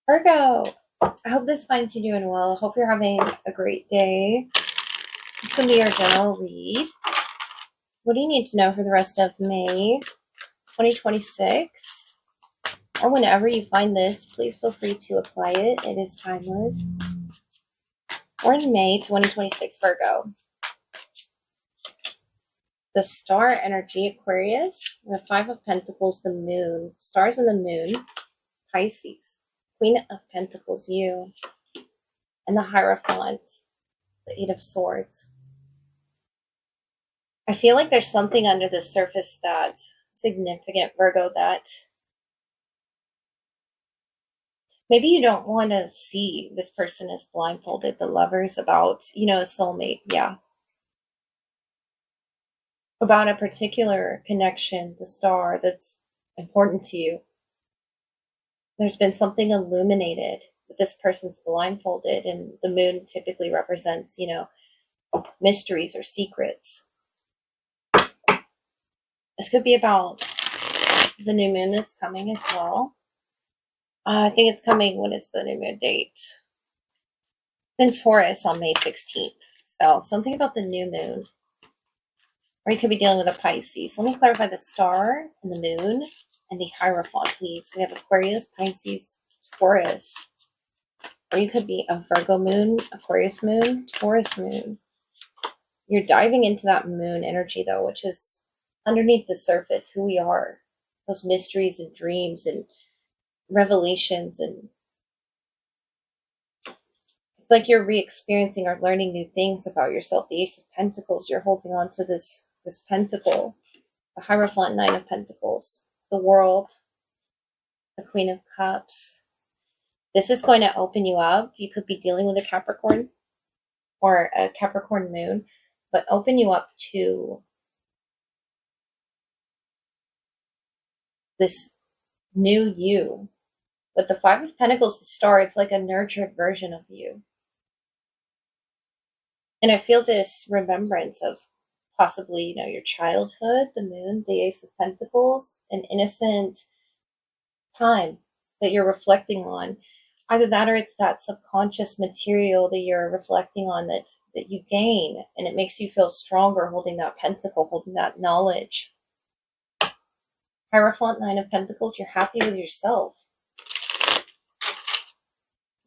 Virgo, I hope this finds you doing well. I hope you're having a great day. This can be your general read. What do you need to know for the rest of May 2026? Or whenever you find this, please feel free to apply it. It is timeless. We're in May 2026, Virgo. The star energy, Aquarius, the Five of Pentacles, the Moon, stars and the Moon, Pisces, Queen of Pentacles, you, and the Hierophant, the Eight of Swords. I feel like there's something under the surface that's significant, Virgo, that maybe you don't want to see this person as blindfolded. The Lovers, about, a soulmate, yeah. About a particular connection, the star that's important to you. There's been something illuminated, but this person's blindfolded, and the moon typically represents, mysteries or secrets. This could be about the new moon that's coming as well. I think it's coming. When is the new moon date? It's in Taurus on May 16th. So something about the new moon. Or you could be dealing with a Pisces. Let me clarify the star and the moon and the Hierophant, please. We have Aquarius, Pisces, Taurus. Or you could be a Virgo moon, Aquarius moon, Taurus moon. You're diving into that moon energy, though, which is underneath the surface, who we are. Those mysteries and dreams and revelations, and it's like you're re-experiencing or learning new things about yourself. The Ace of Pentacles, you're holding on to this pentacle. The Hierophant, Nine of Pentacles, the World, the Queen of Cups. This is going to open you up. You could be dealing with a Capricorn or a Capricorn moon, but open you up to this new you. With the Five of Pentacles, the star, it's like a nurtured version of you. And I feel this remembrance of possibly, your childhood, the moon, the Ace of Pentacles, an innocent time that you're reflecting on. Either that or it's that subconscious material that you're reflecting on that you gain, and it makes you feel stronger holding that pentacle, holding that knowledge. Hierophant, Nine of Pentacles, you're happy with yourself.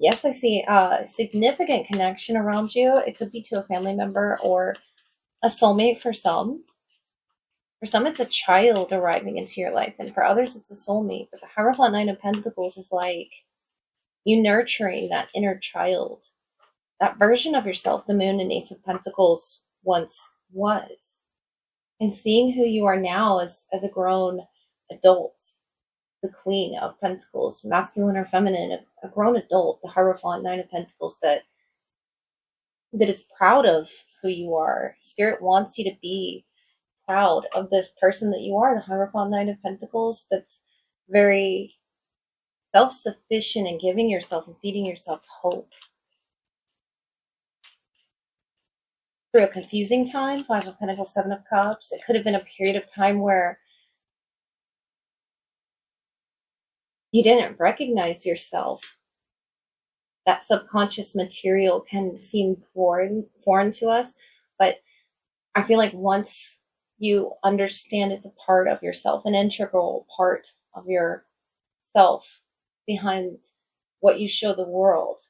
Yes, I see a significant connection around you. It could be to a family member or a soulmate for some. For some, it's a child arriving into your life, and for others, it's a soulmate. But the Hierophant, Nine of Pentacles, is like you nurturing that inner child, that version of yourself the Moon and Ace of Pentacles once was, and seeing who you are now as a grown adult. The Queen of Pentacles, masculine or feminine, a grown adult, the Hierophant, Nine of Pentacles, that is proud of who you are. Spirit wants you to be proud of this person that you are, the Hierophant, Nine of Pentacles, that's very self-sufficient and giving yourself and feeding yourself hope. Through a confusing time, Five of Pentacles, Seven of Cups, it could have been a period of time where you didn't recognize yourself. That subconscious material can seem foreign to us, but I feel like once you understand it's a part of yourself, an integral part of yourself behind what you show the world,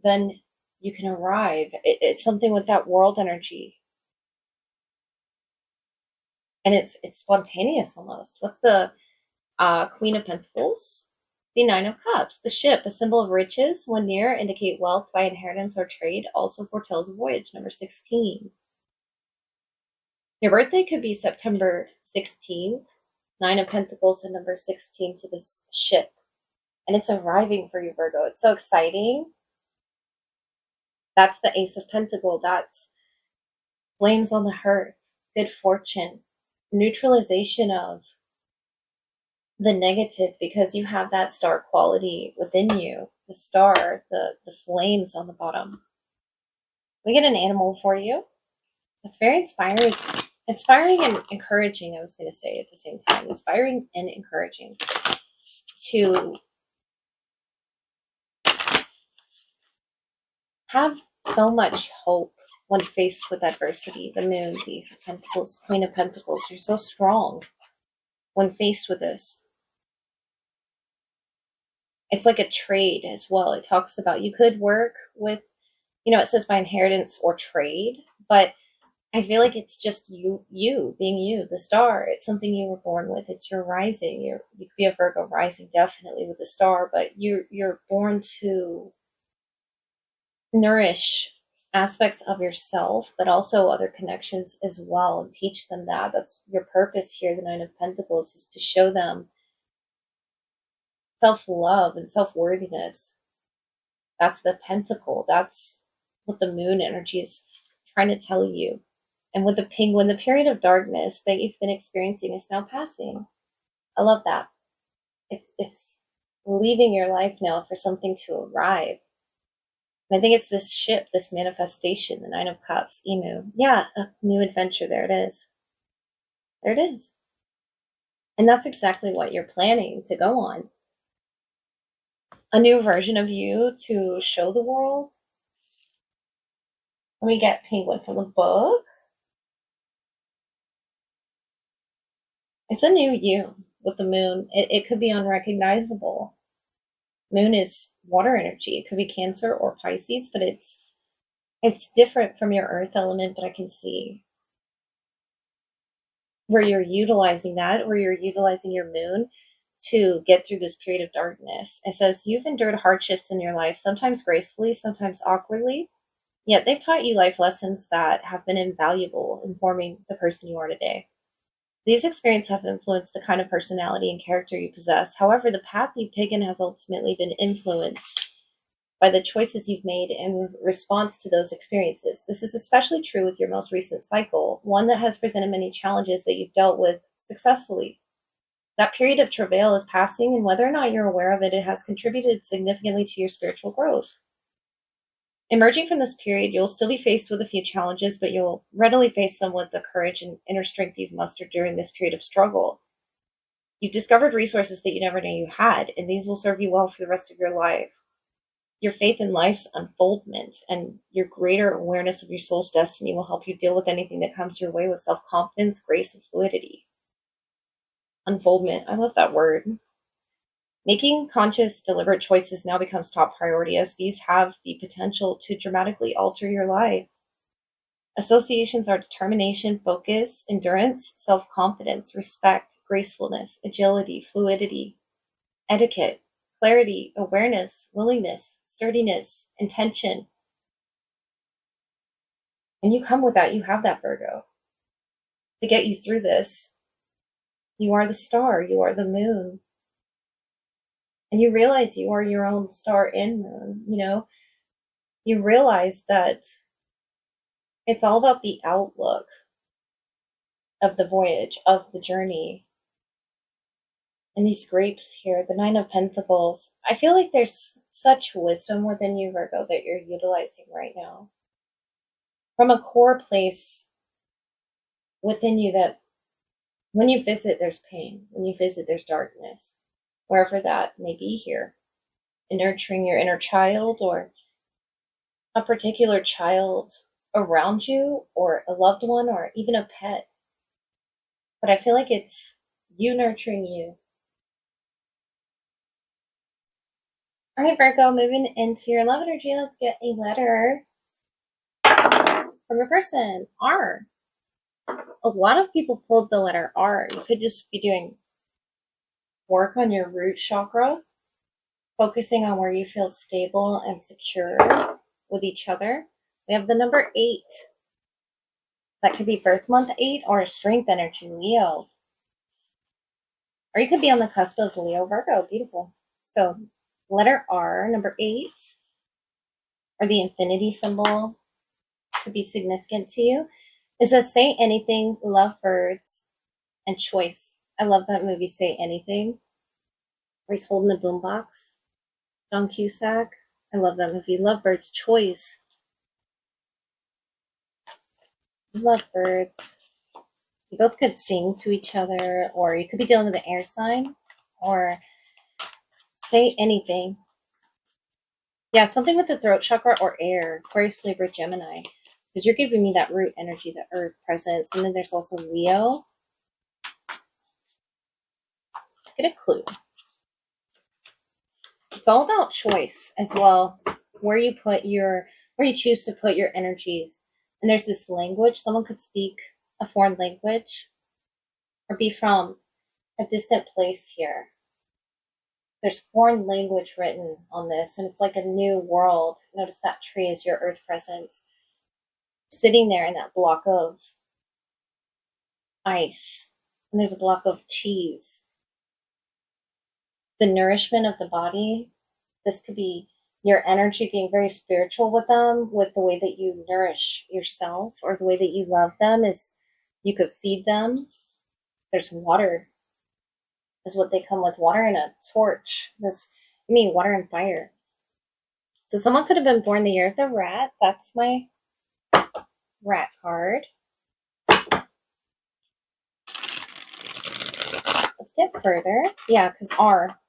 then you can arrive. It's something with that world energy. And it's spontaneous almost. What's the Queen of Pentacles? The Nine of Cups, the ship, a symbol of riches. When near, indicate wealth by inheritance or trade. Also foretells a voyage. Number 16. Your birthday could be September 16th. Nine of Pentacles and number 16 to this ship. And it's arriving for you, Virgo. It's so exciting. That's the Ace of Pentacles. That's flames on the hearth. Good fortune. Neutralization of the negative, because you have that star quality within you. The star, the flames on the bottom. We get an animal for you. It's very inspiring and encouraging, I was going to say at the same time. Inspiring and encouraging to have so much hope when faced with adversity. The moon, the Ace of Pentacles, Queen of Pentacles. You're so strong when faced with this. It's like a trade as well. It talks about you could work with, it says by inheritance or trade, but I feel like it's just you being you, the star. It's something you were born with. It's your rising. You could be a Virgo rising, definitely with the star, but you're born to nourish aspects of yourself, but also other connections as well, and teach them that. That's your purpose here. The Nine of Pentacles is to show them self-love and self-worthiness. That's the pentacle. That's what the moon energy is trying to tell you. And with the penguin, the period of darkness that you've been experiencing is now passing. I love that. It's leaving your life now for something to arrive. And I think it's this ship, this manifestation, the Nine of Cups, Emu. Yeah, a new adventure. There it is. There it is. And that's exactly what you're planning to go on. A new version of you to show the world. Let me get Penguin from the book. It's a new you with the moon. It could be unrecognizable. Moon is water energy. It could be Cancer or Pisces, but it's different from your earth element, but I can see where you're utilizing that, where you're utilizing your moon to get through this period of darkness. It says you've endured hardships in your life, sometimes gracefully, sometimes awkwardly, yet they've taught you life lessons that have been invaluable in forming the person you are today. These experiences have influenced the kind of personality and character you possess. However, the path you've taken has ultimately been influenced by the choices you've made in response to those experiences. This is especially true with your most recent cycle, one that has presented many challenges that you've dealt with successfully. That period of travail is passing, and whether or not you're aware of it, it has contributed significantly to your spiritual growth. Emerging from this period, you'll still be faced with a few challenges, but you'll readily face them with the courage and inner strength you've mustered during this period of struggle. You've discovered resources that you never knew you had, and these will serve you well for the rest of your life. Your faith in life's unfoldment and your greater awareness of your soul's destiny will help you deal with anything that comes your way with self-confidence, grace, and fluidity. Unfoldment. I love that word. Making conscious, deliberate choices now becomes top priority, as these have the potential to dramatically alter your life. Associations are determination, focus, endurance, self-confidence, respect, gracefulness, agility, fluidity, etiquette, clarity, awareness, willingness, sturdiness, intention. And you come with that. You have that, Virgo. To get you through this, you are the star. You are the moon. And you realize you are your own star and moon. You realize that it's all about the outlook of the voyage, of the journey. And these grapes here, the Nine of Pentacles, I feel like there's such wisdom within you, Virgo, that you're utilizing right now. From a core place within you that when you visit, there's pain. When you visit, there's darkness. Wherever that may be here. In nurturing your inner child or a particular child around you or a loved one or even a pet. But I feel like it's you nurturing you. All right, Virgo, moving into your love energy, let's get a letter from your person. R. A lot of people pulled the letter R. You could just be doing work on your root chakra, focusing on where you feel stable and secure with each other. We have the number 8. That could be birth month 8 or strength energy, Leo. Or you could be on the cusp of Leo, Virgo. Beautiful. So letter R, number 8, or the infinity symbol could be significant to you. It says, say anything, love birds, and choice. I love that movie, Say Anything, where he's holding the boombox. John Cusack. I love that movie. Love birds, choice. Love birds. You both could sing to each other, or you could be dealing with an air sign, or say anything. Yeah, something with the throat chakra or air, Aquarius, Libra, Gemini. Because you're giving me that root energy, the earth presence. And then there's also Leo. Get a clue. It's all about choice as well. Where you choose to put your energies. And there's this language. Someone could speak a foreign language or be from a distant place here. There's foreign language written on this, and it's like a new world. Notice that tree is your earth presence. Sitting there in that block of ice, and there's a block of cheese. The nourishment of the body, this could be your energy being very spiritual with them, with the way that you nourish yourself or the way that you love them is you could feed them. There's water, is what they come with, water and a torch. Water and fire. So someone could have been born the year of the rat. That's my rat card. Let's get further. Yeah, because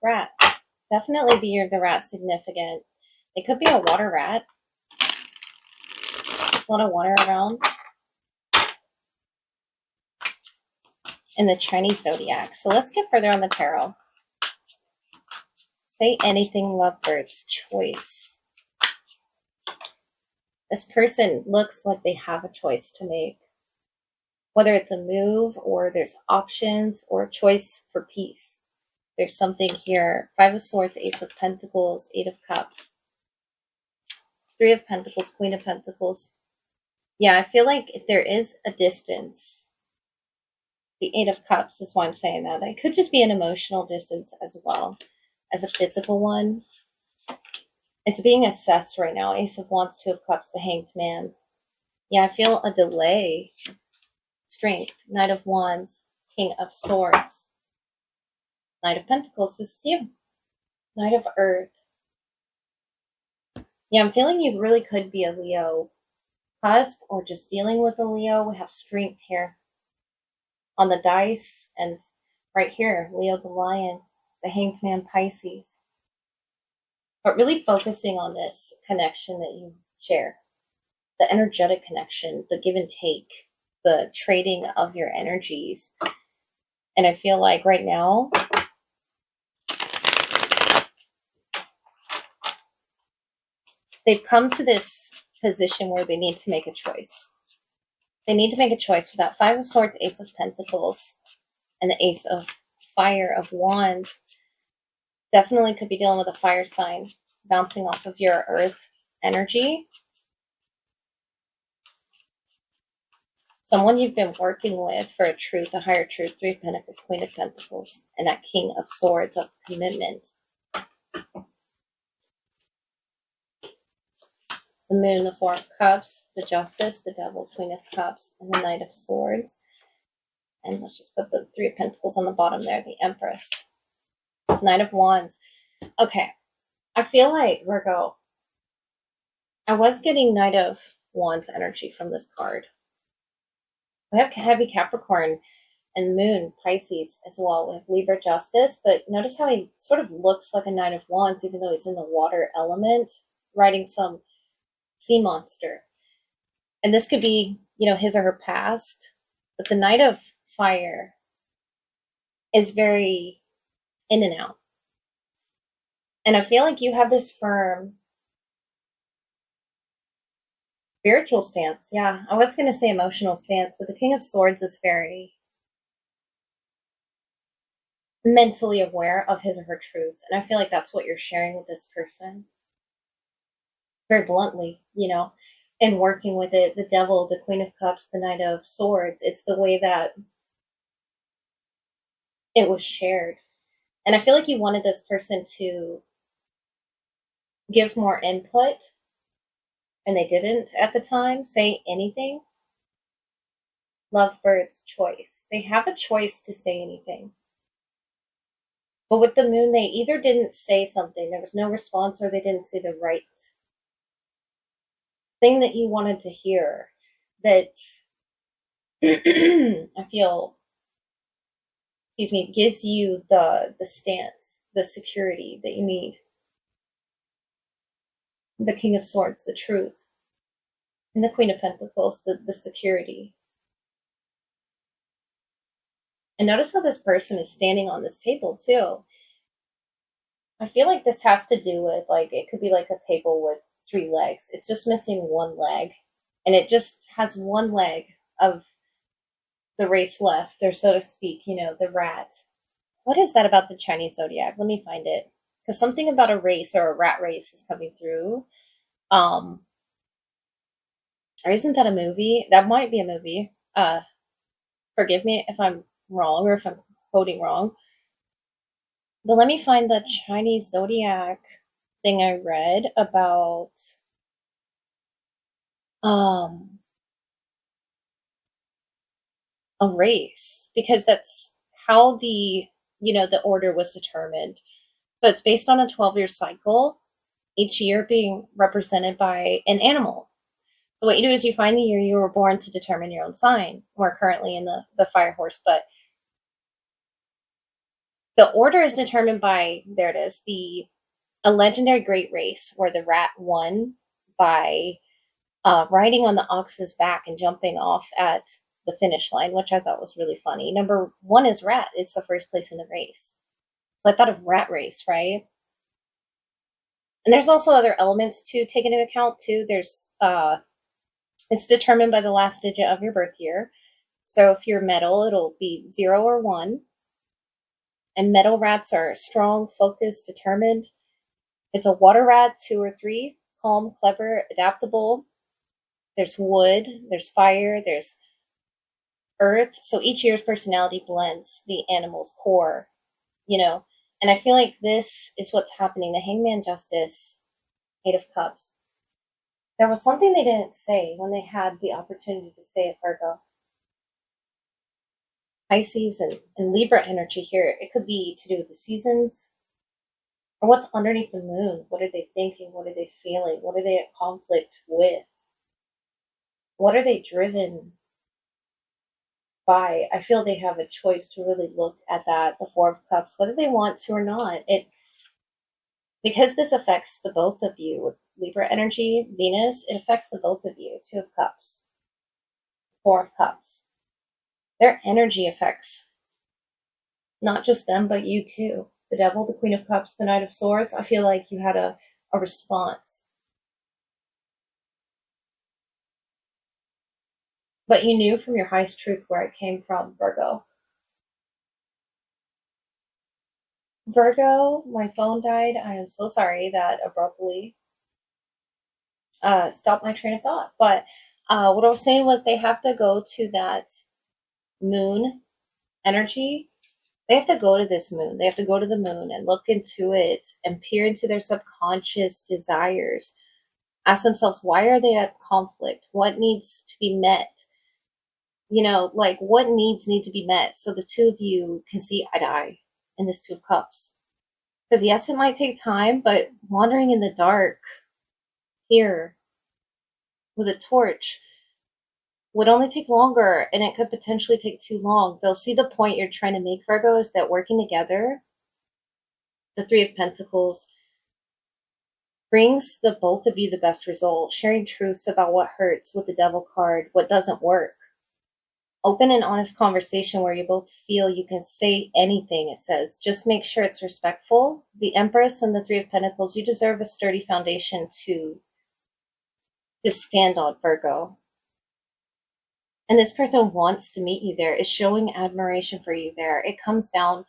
rat. Definitely the year of the rat significant. It could be a water rat. A lot of water around. In the Chinese zodiac. So let's get further on the tarot. Say anything, lovebirds. Choice. This person looks like they have a choice to make. Whether it's a move or there's options or a choice for peace. There's something here. 5 of Swords, Ace of Pentacles, 8 of Cups. 3 of Pentacles, Queen of Pentacles. Yeah, I feel like if there is a distance, the 8 of Cups is why I'm saying that. It could just be an emotional distance as well as a physical one. It's being assessed right now. Ace of Wands, 2 of Cups, the Hanged Man. Yeah, I feel a delay. Strength, Knight of Wands, King of Swords. Knight of Pentacles, this is you. Knight of Earth. Yeah, I'm feeling you really could be a Leo cusp or just dealing with a Leo. We have strength here on the dice and right here, Leo the Lion, the Hanged Man, Pisces. But really focusing on this connection that you share, the energetic connection, the give and take, the trading of your energies. And I feel like right now, they've come to this position where they need to make a choice. They need to make a choice with that 5 of Swords, Ace of Pentacles, and the Ace of Fire of Wands. Definitely could be dealing with a fire sign bouncing off of your earth energy. Someone you've been working with for a truth, a higher truth. 3 of Pentacles, Queen of Pentacles, and that King of Swords of commitment. The Moon, the 4 of Cups, the Justice, the Devil, Queen of Cups, and the Knight of Swords. And let's just put the 3 of Pentacles on the bottom there, the Empress. Knight of Wands. Okay, I feel like, Virgo, I was getting Knight of Wands energy from this card. We have heavy Capricorn and Moon, Pisces as well. We have Libra, Justice, but notice how he sort of looks like a Knight of Wands, even though he's in the water element, riding some sea monster. And this could be, his or her past, but the Knight of Fire is very in and out. And I feel like you have this firm spiritual stance. Yeah, I was going to say emotional stance, but the King of Swords is very mentally aware of his or her truths. And I feel like that's what you're sharing with this person. Very bluntly, and working with it. The Devil, the Queen of Cups, the Knight of Swords. It's the way that it was shared. And I feel like you wanted this person to give more input, and they didn't at the time say anything. Lovebirds' choice. They have a choice to say anything. But with the Moon, they either didn't say something, there was no response, or they didn't say the right thing that you wanted to hear. That I feel, gives you the stance, the security that you need. The King of Swords, the truth. And the Queen of Pentacles, the security. And notice how this person is standing on this table too. I feel like this has to do with, like, it could be like a table with three legs. It's just missing one leg. And it just has one leg of the race left, or so to speak, the rat. What is that about the Chinese zodiac? Let me find it. Because something about a race or a rat race is coming through. Um, or isn't that a movie? That might be a movie. Forgive me if I'm wrong or if I'm quoting wrong. But let me find the Chinese zodiac thing I read about um a race, because that's how the order was determined. So it's based on a 12-year cycle, each year being represented by an animal. So what you do is you find the year you were born to determine your own sign. We're currently in the fire horse, but the order is determined by, there it is, a legendary great race where the rat won by riding on the ox's back and jumping off at the finish line, which I thought was really funny. Number one is rat. It's the first place in the race. So I thought of rat race, right? And there's also other elements to take into account too. It's determined by the last digit of your birth year. So if you're metal, it'll be 0 or 1. And metal rats are strong, focused, determined. It's a water rat, 2 or 3, calm, clever, adaptable. There's wood, there's fire, there's earth. So each year's personality blends the animal's core, you know. And I feel like this is what's happening. The Hangman Justice, Eight of Cups. There was something they didn't say when they had the opportunity to say it, Virgo. Pisces and Libra energy here. It could be to do with the seasons or what's underneath the moon. What are they thinking? What are they feeling? What are they at conflict with? What are they driven by? I feel they have a choice to really look at that, the Four of Cups, whether they want to or not. Because this affects the both of you with Libra energy, Venus, it affects the both of you. Two of Cups, Four of Cups. Their energy affects not just them, but you too. The Devil, the Queen of Cups, the Knight of Swords. I feel like you had a response. But you knew from your highest truth where it came from, Virgo. Virgo, my phone died. I am so sorry that abruptly stopped my train of thought. But what I was saying was they have to go to that moon energy. They have to go to this moon. They have to go to the moon and look into it and peer into their subconscious desires. Ask themselves, why are they at conflict? What needs to be met? Like, what needs need to be met so the two of you can see eye to eye in this Two of Cups? Because yes, it might take time, but wandering in the dark here with a torch would only take longer, and it could potentially take too long. They'll see the point you're trying to make, Virgo, is that working together, the Three of Pentacles, brings the both of you the best result. Sharing truths about what hurts with the Devil card, what doesn't work. Open and honest conversation where you both feel you can say anything, it says. Just make sure it's respectful. The Empress and the Three of Pentacles, you deserve a sturdy foundation to stand on, Virgo. And this person wants to meet you there, is showing admiration for you there. It comes down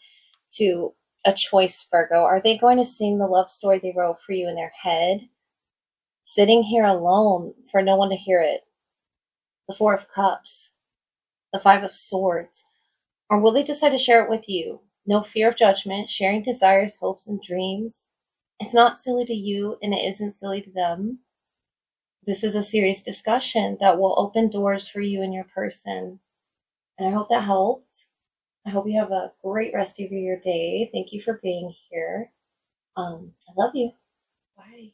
to a choice, Virgo. Are they going to sing the love story they wrote for you in their head, sitting here alone for no one to hear it? The Four of Cups, the Five of Swords. Or will they decide to share it with you? No fear of judgment, sharing desires, hopes, and dreams. It's not silly to you, and it isn't silly to them. This is a serious discussion that will open doors for you and your person. And I hope that helped. I hope you have a great rest of your day. Thank you for being here. I love you. Bye.